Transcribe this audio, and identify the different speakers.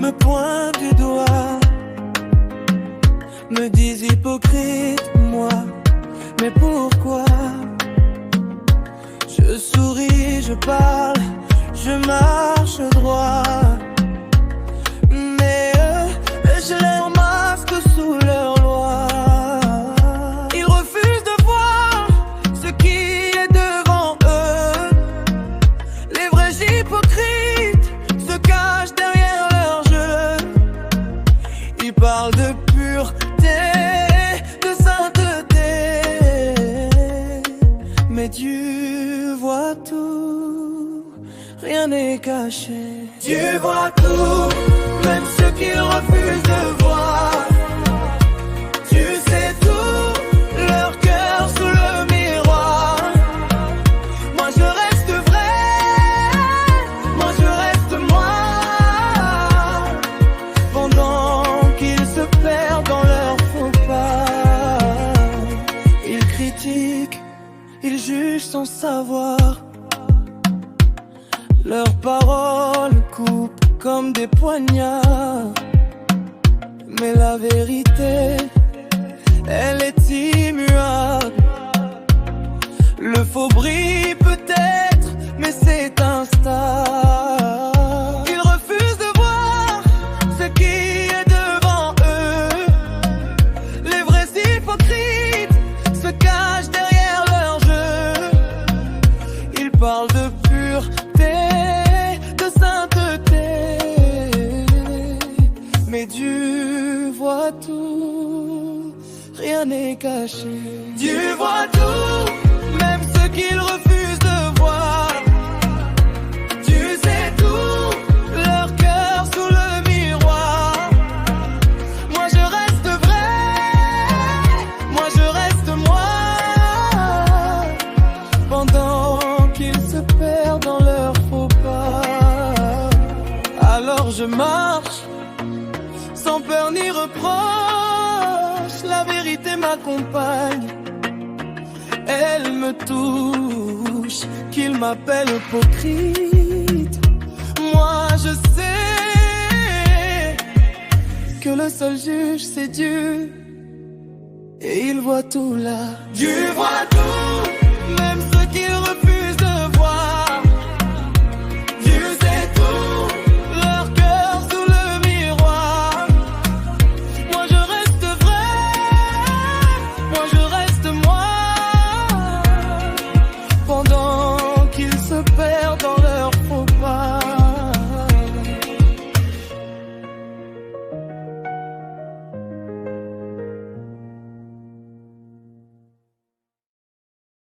Speaker 1: me pointent du doigt, me disent hypocrite, moi, mais pourquoi? Je souris, je parle, je marche droit, mais je les masque sous leur loi. Ils refusent de voir ce qui est devant eux. Les vrais hypocrites se cachent derrière leur jeu. Ils parlent de pureté, de sainteté, mais Dieu voit tout, rien n'est caché. Dieu voit tout, même ce qu'ils refusent de voir. Tu sais tout, leur cœur sous le miroir. Moi je reste vrai, moi je reste moi. Pendant qu'ils se perdent dans leurs faux pas, ils critiquent, ils jugent sans savoir. Leurs paroles coupent comme des poignards, mais la vérité, elle est immuable. Le faux brille peut-être, mais c'est un star. Ils refusent de voir ce qui est devant eux. Les vrais hypocrites se cachent derrière leur jeu. Ils parlent de pureté, de sainteté, mais Dieu voit tout, rien n'est caché. Dieu voit tout, même ce qu'ils refusent de voir. Tu sais tout, leur cœur sous le miroir. Moi je reste vrai, moi je reste moi. Pendant qu'ils se perdent dans leurs faux pas, alors je marche sans peur ni reproche. La vérité m'accompagne, elle me touche, qu'ils m'appellent hypocrite. Moi je sais que le seul juge c'est Dieu, et il voit tout là. Dieu voit tout, même ce qu'ils refusent